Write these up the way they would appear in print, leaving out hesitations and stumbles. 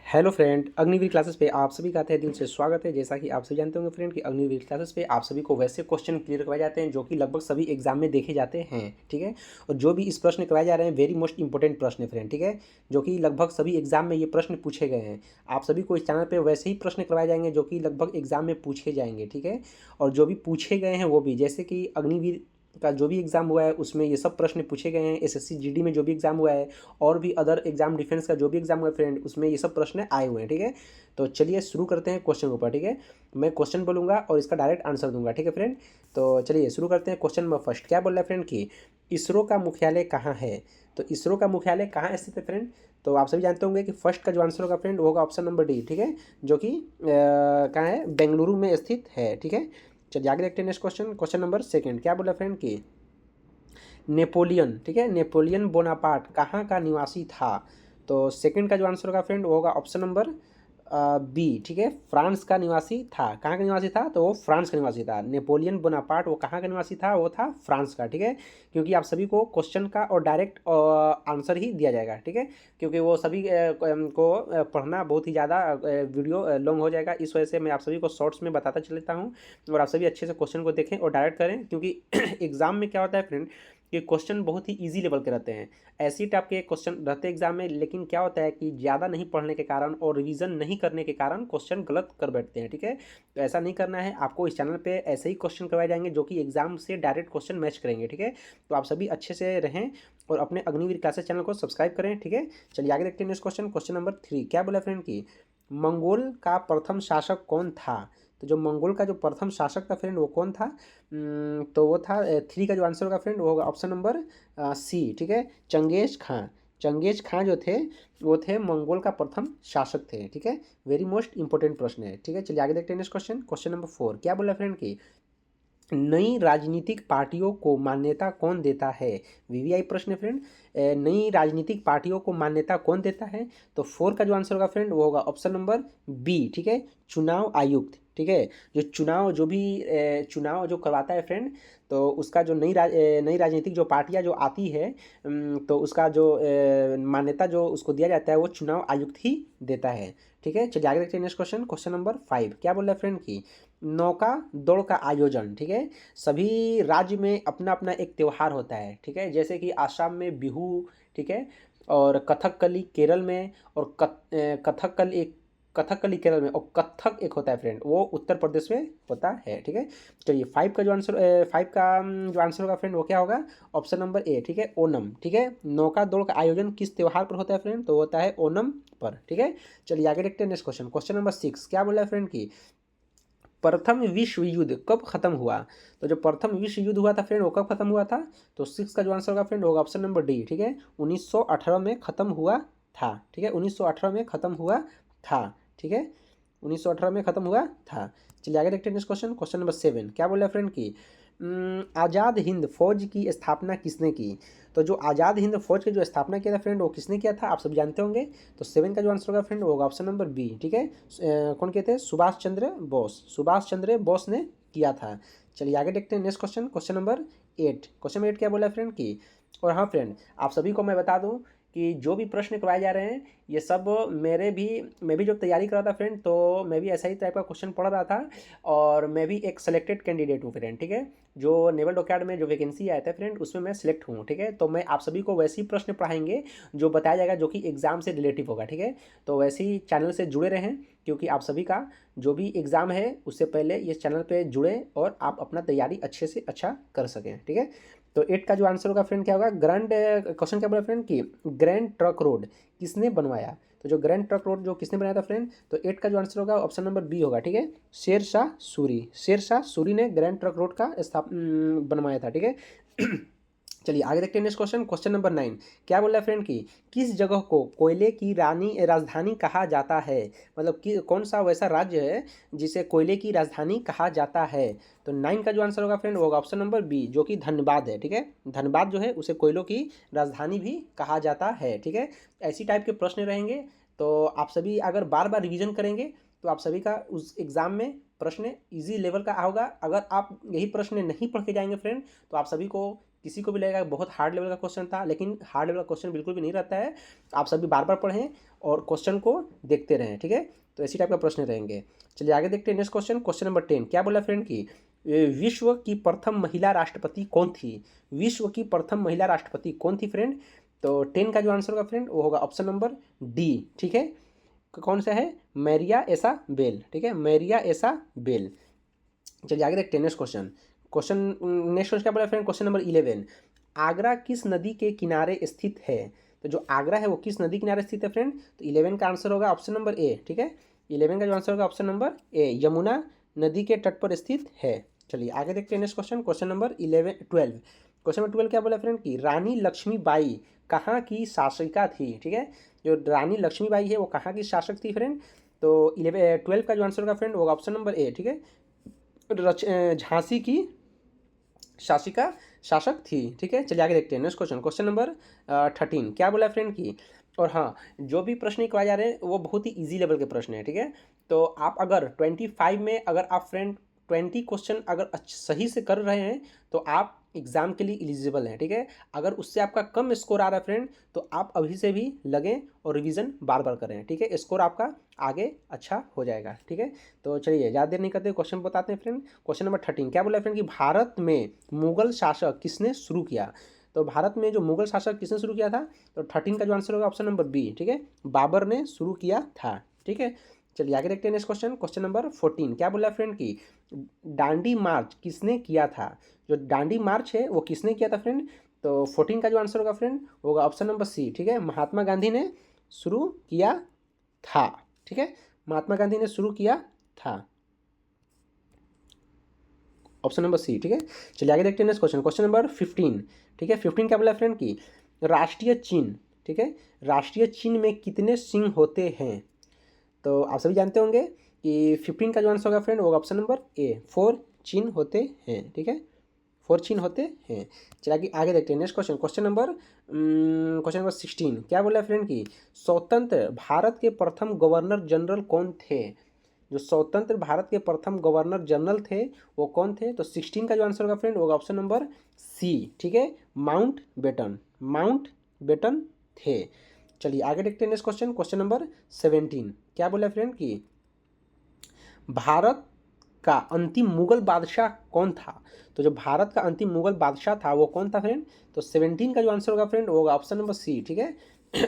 Hello friend, Agniveer classes पे आप सभी का तहे दिल से स्वागत है। जैसा कि आप सभी जानते होंगे फ्रेंड कि अग्निवीर क्लासेस पे आप सभी को वैसे क्वेश्चन क्लियर करवाए जाते हैं जो कि लगभग सभी एग्जाम में देखे जाते हैं, ठीक है। और जो भी इस प्रश्न करवाए जा रहे हैं वेरी मोस्ट इंपॉर्टेंट प्रश्न है फ्रेंड, ठीक है, जो कि लगभग सभी एग्जाम में ये प्रश्न पूछे गए हैं। आप सभी को इस चैनल पर वैसे ही प्रश्न करवाए जाएंगे जो कि लगभग एग्जाम में पूछे जाएंगे, ठीक है। और जो भी पूछे गए हैं वो भी, जैसे कि अग्निवीर का जो भी एग्ज़ाम हुआ है उसमें ये सब प्रश्न पूछे गए हैं। एसएससी जीडी में जो भी एग्ज़ाम हुआ है और भी अदर एग्जाम डिफेंस का जो भी एग्ज़ाम हुआ है फ्रेंड, उसमें ये सब प्रश्न आए हुए हैं, ठीक है। तो चलिए शुरू करते हैं क्वेश्चन के ऊपर, ठीक है। मैं क्वेश्चन बोलूँगा और इसका डायरेक्ट आंसर दूंगा, ठीक है फ्रेंड। तो चलिए शुरू करते हैं। क्वेश्चन नंबर फर्स्ट क्या बोल रहा है फ्रेंड कि इसरो का मुख्यालय कहाँ है। तो इसरो का मुख्यालय कहाँ स्थित है फ्रेंड। तो आप सभी जानते होंगे कि फर्स्ट का जो आंसर होगा फ्रेंड वो होगा ऑप्शन नंबर डी, ठीक है, जो कि कहाँ है, बेंगलुरु में स्थित है, ठीक है। चलिए आगे देखते हैं next question. Question number second क्या बोला फ्रेंड कि नेपोलियन, ठीक है, नेपोलियन बोनापार्ट कहाँ का निवासी था। तो सेकंड का जो आंसर होगा फ्रेंड वो होगा ऑप्शन नंबर बी, ठीक है, फ्रांस का निवासी था। कहाँ का निवासी था, तो वो फ्रांस का निवासी था। नेपोलियन बोनापार्ट वो कहाँ का निवासी था, वो था फ्रांस का, ठीक है। क्योंकि आप सभी को क्वेश्चन का और डायरेक्ट आंसर ही दिया जाएगा, ठीक है, क्योंकि वो सभी को पढ़ना बहुत ही ज़्यादा वीडियो लॉन्ग हो जाएगा। इस वजह से मैं आप सभी को शॉर्ट्स में बताता चलता हूँ और आप सभी अच्छे से क्वेश्चन को देखें और डायरेक्ट करें। क्योंकि एग्ज़ाम में क्या होता है फ्रेंड कि क्वेश्चन बहुत ही इजी लेवल के रहते हैं। ऐसी टाइप के क्वेश्चन रहते हैं एग्जाम में, लेकिन क्या होता है कि ज़्यादा नहीं पढ़ने के कारण और रिवीजन नहीं करने के कारण क्वेश्चन गलत कर बैठते हैं, ठीक है। तो ऐसा नहीं करना है आपको। इस चैनल पे ऐसे ही क्वेश्चन करवाए जाएंगे जो कि एग्जाम से डायरेक्ट क्वेश्चन मैच करेंगे, ठीक है। तो आप सभी अच्छे से रहें और अपने अग्निवीर क्लासेस चैनल को सब्सक्राइब करें, ठीक है। चलिए आगे देखते हैं नेक्स्ट क्वेश्चन। क्वेश्चन नंबर 3 क्या बोला फ्रेंड कि मंगोल का प्रथम शासक कौन था। तो जो मंगोल का जो प्रथम शासक था फ्रेंड वो कौन था। तो वो था 3 का जो आंसर होगा फ्रेंड वो होगा ऑप्शन नंबर सी, ठीक है, चंगेज खां। चंगेज खां जो थे वो थे मंगोल का प्रथम शासक थे, ठीक है। वेरी मोस्ट इंपॉर्टेंट प्रश्न है, ठीक है। चलिए आगे देखते हैं नेक्स्ट क्वेश्चन। क्वेश्चन नंबर 4 क्या बोला फ्रेंड कि नई राजनीतिक पार्टियों को मान्यता कौन देता है। वीवीआई प्रश्न है फ्रेंड। नई राजनीतिक पार्टियों को मान्यता कौन देता है। तो 4 का जो आंसर होगा फ्रेंड वो होगा ऑप्शन नंबर बी, ठीक है, चुनाव आयुक्त, ठीक है। जो चुनाव जो भी चुनाव जो करवाता है फ्रेंड, तो उसका जो नई राजनीतिक जो पार्टियां जो आती है, तो उसका जो मान्यता जो उसको दिया जाता है वो चुनाव आयुक्त ही देता है, ठीक है। चलिए आगे देखते हैं नेक्स्ट क्वेश्चन। क्वेश्चन नंबर 5 क्या बोल रहा है फ्रेंड कि नौका दौड़ का आयोजन, ठीक है, सभी राज्य में अपना अपना एक त्यौहार होता है, ठीक है। जैसे कि आसाम में बिहू, ठीक है, और कथकली केरल में, और कथकली केरल में, और कथक एक होता है फ्रेंड वो उत्तर प्रदेश में होता है, ठीक है। चलिए 5 का जो आंसर 5 का जो आंसर होगा फ्रेंड वो क्या होगा, ऑप्शन नंबर ए, ठीक है, ओनम, ठीक है। नौका दौड़ का आयोजन किस त्यौहार पर होता है फ्रेंड, तो होता है ओनम पर, ठीक है। चलिए आगे देखते हैं नेक्स्ट क्वेश्चन। क्वेश्चन नंबर 6 क्या बोला है फ्रेंड की प्रथम विश्व युद्ध कब खत्म हुआ। तो जो प्रथम विश्व युद्ध हुआ था फ्रेंड वो कब खत्म हुआ था। तो 6 का जो आंसर होगा फ्रेंड होगा ऑप्शन नंबर डी, ठीक है, 1918 में खत्म हुआ था, ठीक है, 1918 में खत्म हुआ था, ठीक है, 1918 में खत्म हुआ था। चलिए आगे देखते हैं नेक्स्ट क्वेश्चन। क्वेश्चन नंबर 7 क्या बोल रहा है फ्रेंड की आज़ाद हिंद फौज की स्थापना किसने की। तो जो आज़ाद हिंद फौज की जो स्थापना किया था फ्रेंड वो किसने किया था, आप सब जानते होंगे। तो 7 का जो आंसर होगा फ्रेंड वो होगा ऑप्शन नंबर बी, ठीक है, कौन कहते हैं, सुभाष चंद्र बोस। सुभाष चंद्र बोस ने किया था। चलिए आगे देखते हैं next question. Question number 8। Question number 8 क्या बोला है फ्रेंड की, और हाँ फ्रेंड आप सभी को मैं बता दूं कि जो भी प्रश्न करवाए जा रहे हैं ये सब मैं भी जब तैयारी कर रहा था फ्रेंड, तो मैं भी ऐसा ही टाइप का क्वेश्चन पढ़ रहा था और मैं भी एक सेलेक्टेड कैंडिडेट हूँ फ्रेंड, ठीक है। जो नेवल डॉकयार्ड में जो वैकेंसी आया था फ्रेंड उसमें मैं सिलेक्ट हूँ, ठीक है। तो मैं आप सभी को वैसे ही प्रश्न पढ़ाएंगे जो बताया जाएगा जो कि एग्जाम से रिलेटिव होगा, ठीक है। तो वैसे ही चैनल से जुड़े रहें क्योंकि आप सभी का जो भी एग्ज़ाम है उससे पहले इस चैनल पे जुड़ें और आप अपना तैयारी अच्छे से अच्छा कर सकें, ठीक है। तो 8 का जो आंसर होगा फ्रेंड क्या होगा, ग्रैंड क्वेश्चन क्या बोला फ्रेंड कि ग्रैंड ट्रक रोड किसने बनवाया। तो जो ग्रैंड ट्रक रोड जो किसने बनाया था फ्रेंड, तो 8 का जो आंसर होगा ऑप्शन नंबर बी होगा, ठीक है, शेर शाह सूरी। शेर शाह सूरी ने ग्रैंड ट्रक रोड का बनवाया था, ठीक है। चलिए आगे देखते हैं नेक्स्ट क्वेश्चन। क्वेश्चन नंबर 9 क्या बोल रहा है फ्रेंड की किस जगह को कोयले की राजधानी कहा जाता है। मतलब कि कौन सा वैसा राज्य है जिसे कोयले की राजधानी कहा जाता है। तो 9 का जो आंसर होगा फ्रेंड वो होगा ऑप्शन नंबर बी जो कि धनबाद है, ठीक है। धनबाद जो है उसे कोयलों की राजधानी भी कहा जाता है, ठीक है। ऐसी टाइप के प्रश्न रहेंगे तो आप सभी अगर बार बार रिवीजन करेंगे तो आप सभी का उस एग्ज़ाम में प्रश्न इजी लेवल का होगा। अगर आप यही प्रश्न नहीं पढ़ के जाएंगे फ्रेंड तो आप सभी को किसी को भी लगेगा बहुत हार्ड लेवल का क्वेश्चन था, लेकिन हार्ड लेवल का क्वेश्चन बिल्कुल भी नहीं रहता है। आप सभी बार बार पढ़ें और क्वेश्चन को देखते रहें, ठीक है। तो इसी टाइप का प्रश्न रहेंगे। चलिए आगे देखते हैं नेक्स्ट क्वेश्चन। क्वेश्चन नंबर 10 क्या बोला फ्रेंड की विश्व की प्रथम महिला राष्ट्रपति कौन थी? विश्व की प्रथम महिला राष्ट्रपति कौन थी फ्रेंड? तो 10 का जो आंसर होगा फ्रेंड वो होगा ऑप्शन नंबर डी, ठीक है। कौन सा है? मैरिया एसा बेल, ठीक है, मैरिया एसा बेल। चलिए आगे देखते हैं नेक्स्ट क्वेश्चन। नेक्स्ट क्वेश्चन क्या बोला फ्रेंड? क्वेश्चन नंबर 11 आगरा किस नदी के किनारे स्थित है? तो जो आगरा है वो किस नदी किनारे स्थित है फ्रेंड? तो 11 का आंसर होगा ऑप्शन नंबर ए, ठीक है। 11 का जो आंसर होगा ऑप्शन नंबर ए, यमुना नदी के तट पर स्थित है। चलिए आगे देखते हैं next question. Question number 12 question number 12 क्या बोला फ्रेंड की रानी लक्ष्मीबाई कहाँ की शासिका थी? ठीक है, जो रानी लक्ष्मीबाई है वो कहाँ की शासक थी फ्रेंड? तो 12 का जो आंसर होगा फ्रेंड वो ऑप्शन नंबर ए, ठीक है, झांसी की शासिका शासक थी, ठीक है। चलिए आगे देखते हैं नेक्स्ट क्वेश्चन। क्वेश्चन नंबर 13 क्या बोला फ्रेंड की, और हाँ जो भी प्रश्न करवाए जा रहे हैं वो बहुत ही इजी लेवल के प्रश्न है, ठीक है। तो आप अगर 25 में अगर आप फ्रेंड 20 क्वेश्चन अगर सही से कर रहे हैं तो आप एग्ज़ाम के लिए एलिजिबल हैं, ठीक है। अगर उससे आपका कम स्कोर आ रहा है फ्रेंड तो आप अभी से भी लगें और रिवीजन बार बार करें, ठीक है। स्कोर आपका आगे अच्छा हो जाएगा, ठीक है। तो चलिए ज़्यादा देर नहीं करते, क्वेश्चन बताते हैं फ्रेंड। क्वेश्चन नंबर 13 क्या बोला फ्रेंड कि भारत में मुगल शासक किसने शुरू किया? तो भारत में जो मुगल शासक किसने शुरू किया था? तो 13 का जो आंसर होगा ऑप्शन नंबर बी, ठीक है, बाबर ने शुरू किया था, ठीक है। चलिए आगे देखते हैं नेक्स्ट क्वेश्चन। क्वेश्चन नंबर 14 क्या बोला फ्रेंड की दांडी मार्च किसने किया था? जो दांडी मार्च है वो किसने किया था फ्रेंड? तो 14 का जो आंसर होगा फ्रेंड होगा ऑप्शन नंबर सी, ठीक है, महात्मा गांधी ने शुरू किया था, ठीक है, महात्मा गांधी ने शुरू किया था, ऑप्शन नंबर सी, ठीक है। चलिए आगे देखते हैं नेक्स्ट क्वेश्चन। क्वेश्चन नंबर 15, ठीक है, 15 क्या बोला फ्रेंड की राष्ट्रीय चिन्ह, ठीक है, राष्ट्रीय चिन्ह में कितने सिंह होते हैं? तो आप सभी जानते होंगे कि 15 का जो आंसर होगा फ्रेंड वो ऑप्शन नंबर ए 4 चिन्ह होते हैं, ठीक है, 4 चिन्ह होते हैं। चलिए आगे देखते हैं नेक्स्ट क्वेश्चन। क्वेश्चन नंबर 16 क्या बोला फ्रेंड की स्वतंत्र भारत के प्रथम गवर्नर जनरल कौन थे? जो स्वतंत्र भारत के प्रथम गवर्नर जनरल थे वो कौन थे? तो 16 का जो आंसर होगा फ्रेंड वो ऑप्शन नंबर सी, ठीक है, माउंट बेटन थे। चलिए आगे देखते हैं नेक्स्ट क्वेश्चन। क्वेश्चन नंबर 17 क्या बोला फ्रेंड कि भारत का अंतिम मुगल बादशाह कौन था? तो जो भारत का अंतिम मुगल बादशाह था वो कौन था फ्रेंड? तो 17 का जो आंसर होगा फ्रेंड वो होगा ऑप्शन नंबर सी, ठीक है,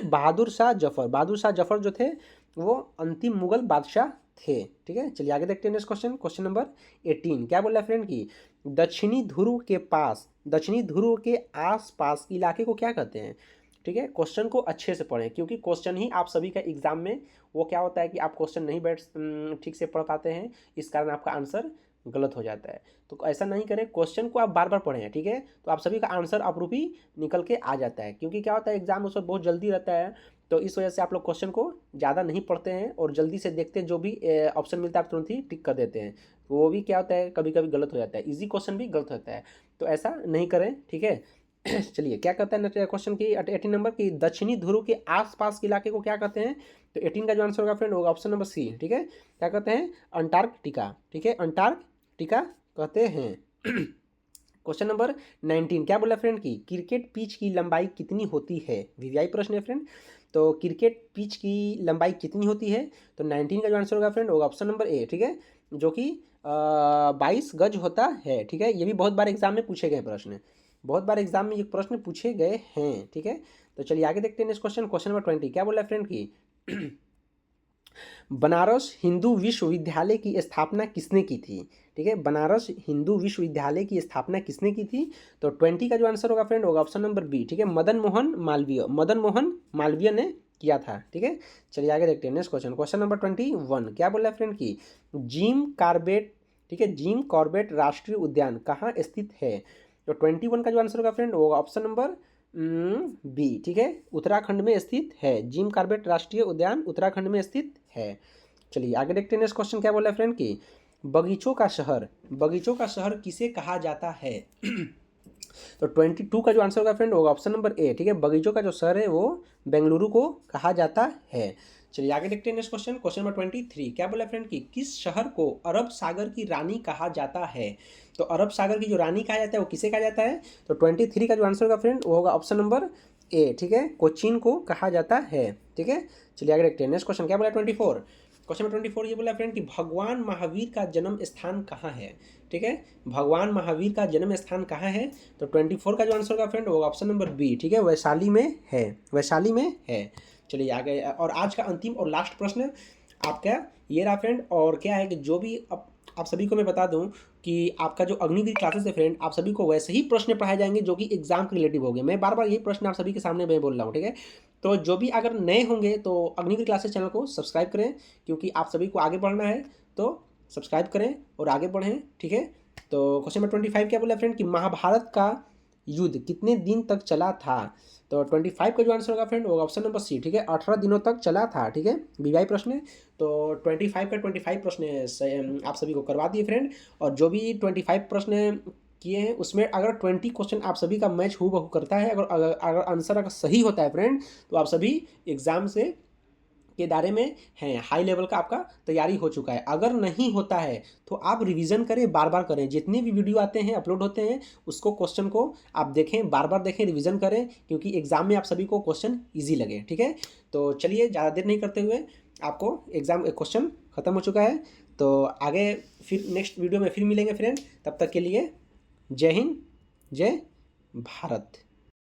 बहादुर शाह जफर जो थे वो अंतिम मुगल बादशाह थे, ठीक है। चलिए आगे देखते हैं नेक्स्ट क्वेश्चन। क्वेश्चन नंबर 18 क्या बोल रहा है फ्रेंड कि दक्षिणी ध्रुव के आस पास इलाके को क्या कहते हैं? ठीक है, क्वेश्चन को अच्छे से पढ़ें क्योंकि क्वेश्चन ही आप सभी का एग्जाम में वो क्या होता है कि आप क्वेश्चन नहीं ठीक से पढ़ पाते हैं, इस कारण आपका आंसर गलत हो जाता है। तो ऐसा नहीं करें, क्वेश्चन को आप बार बार पढ़ें, ठीक है, तो आप सभी का आंसर अपरूप ही निकल के आ जाता है। क्योंकि क्या होता है एग्जाम उसमें बहुत जल्दी रहता है, तो इस वजह से आप लोग क्वेश्चन को ज़्यादा नहीं पढ़ते हैं और जल्दी से देखते हैं, जो भी ऑप्शन मिलता है आप तुरंत ही टिक कर देते हैं, तो वो भी क्या होता है कभी कभी गलत हो जाता है, इजी क्वेश्चन भी गलत होता है, तो ऐसा नहीं करें, ठीक है। चलिए क्या कहता है क्वेश्चन की 18 नंबर की दक्षिणी ध्रुव के आसपास के इलाके को क्या कहते हैं? तो 18 का जो आंसर होगा फ्रेंड होगा ऑप्शन नंबर सी, ठीक है, क्या कहते हैं? अंटार्कटिका, ठीक है, अंटार्कटिका कहते हैं। क्वेश्चन नंबर 19 क्या बोला फ्रेंड की क्रिकेट पिच की लंबाई कितनी होती है? वीवीआई प्रश्न है फ्रेंड, तो क्रिकेट पिच की लंबाई कितनी होती है? तो 19 का जो आंसर होगा फ्रेंड होगा ऑप्शन नंबर ए, ठीक है, जो कि 22 गज होता है, ठीक है। ये भी बहुत बार एग्जाम में पूछे गए प्रश्न, बहुत बार एग्जाम में ये प्रश्न पूछे गए हैं, ठीक है। तो चलिए आगे देखते हैं नेक्स्ट क्वेश्चन। क्वेश्चन नंबर 20 क्या बोला फ्रेंड की बनारस हिंदू विश्वविद्यालय की स्थापना किसने की थी? ठीक है, बनारस हिंदू विश्वविद्यालय की स्थापना किसने की थी? तो 20 का जो आंसर होगा फ्रेंड होगा ऑप्शन नंबर बी, ठीक है, मदन मोहन मालवीय ने किया था, ठीक है। चलिए आगे देखते हैं नेक्स्ट क्वेश्चन। क्वेश्चन नंबर 21 क्या बोल रहा है फ्रेंड की जिम कॉर्बेट, ठीक है, जिम कॉर्बेट राष्ट्रीय उद्यान कहाँ स्थित है? तो 21 का जो आंसर होगा फ्रेंड होगा ऑप्शन नंबर बी, ठीक है, उत्तराखंड में स्थित है। जिम कॉर्बेट राष्ट्रीय उद्यान उत्तराखंड में स्थित है। चलिए आगे देखते हैं नेक्स्ट क्वेश्चन क्या बोल रहा है फ्रेंड की बगीचों का शहर किसे कहा जाता है? तो 22 का जो आंसर होगा फ्रेंड होगा ऑप्शन नंबर ए, ठीक है, बगीचों का जो शहर है वो बेंगलुरु को कहा जाता है। चलिए आगे देखते हैं नेक्स्ट क्वेश्चन। क्वेश्चन नंबर 23 क्या बोला फ्रेंड कि किस शहर को अरब सागर की रानी कहा जाता है? तो अरब सागर की जो रानी कहा जाता है वो किसे कहा जाता है? तो 23 का जो आंसर होगा फ्रेंड वो होगा ऑप्शन नंबर ए, ठीक है, कोचीन को कहा जाता है, ठीक है। चलिए आगे देखते हैं नेक्स्ट क्वेश्चन। क्या बोला 24? क्वेश्चन नंबर 24 ये बोला फ्रेंड कि भगवान महावीर का जन्म स्थान कहाँ है? ठीक है, भगवान महावीर का जन्म स्थान कहाँ है? तो 24 का जो आंसर होगा फ्रेंड वो ऑप्शन नंबर बी, ठीक है, वैशाली में है, वैशाली में है। चलिए आगे, और आज का अंतिम और लास्ट प्रश्न आपका ये रहा फ्रेंड। और क्या है कि जो भी आप सभी को मैं बता दूं कि आपका जो अग्निवीर क्लासेस है फ्रेंड, आप सभी को वैसे ही प्रश्न पढ़ाए जाएंगे जो कि एग्जाम के रिलेटिव होंगे। मैं बार बार ये प्रश्न आप सभी के सामने मैं बोल रहा हूँ, ठीक है। तो जो भी अगर नए होंगे तो अग्निवीर क्लासेस चैनल को सब्सक्राइब करें, क्योंकि आप सभी को आगे बढ़ना है, तो सब्सक्राइब करें और आगे बढ़ें, ठीक है। तो क्वेश्चन नंबर 25 क्या बोला फ्रेंड कि महाभारत का युद्ध कितने दिन तक चला था? तो 25 का जो आंसर होगा फ्रेंड वो ऑप्शन नंबर सी, ठीक है, 18 दिनों तक चला था, ठीक है, वीवाई प्रश्न है। तो 25 का 25 प्रश्न आप सभी को करवा दिए फ्रेंड। और जो भी 25 प्रश्न किए हैं उसमें अगर 20 क्वेश्चन आप सभी का मैच हूबहू करता है, अगर आंसर अगर सही होता है फ्रेंड, तो आप सभी एग्जाम से के दायरे में हैं, हाई लेवल का आपका तैयारी हो चुका है। अगर नहीं होता है तो आप रिवीजन करें, बार बार करें, जितने भी वीडियो आते हैं अपलोड होते हैं उसको क्वेश्चन को आप देखें, बार बार देखें, रिवीजन करें, क्योंकि एग्जाम में आप सभी को क्वेश्चन ईजी लगे, ठीक है। तो चलिए ज़्यादा देर नहीं करते हुए, आपको एग्जाम क्वेश्चन खत्म हो चुका है। तो आगे फिर नेक्स्ट वीडियो में फिर मिलेंगे फ्रेंड, तब तक के लिए जय हिंद, जय भारत।